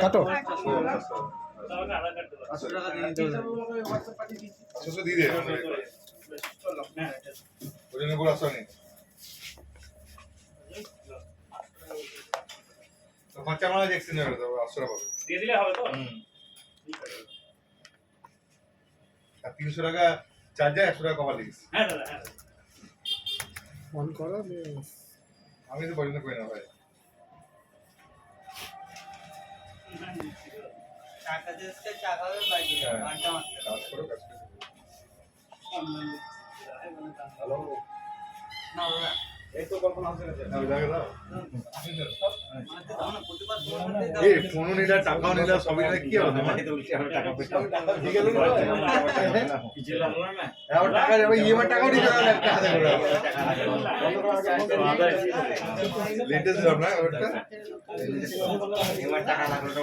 কাটো খরচা মারা দেখছি না দিয়ে দিলে হবে তো 300 টাকা চার্জার 100 টাকা কভার লিখছি। হ্যাঁ দাদা হ্যাঁ ফোন করো আমি তো পছন্দ করি না ভাই টাকা দিতে টাকা হবে বাকি ঘন্টা মাত্র কাজ করো কাজ করো হ্যালো না দাদা এই তো কল্পনা আছে না জায়গা দাও এই এই ফোনও নিলা টাকাও নিলা সবই নিলা কি হবে তোমার টাকা পেটা ঠিক গেল না কিছু লাগলো না এখন টাকা যাবে ইএমআই টাকাও দিতে হবে একটা হাতে করে লেটেস্ট জব না ওটা ইএমআই টাকা লাগলো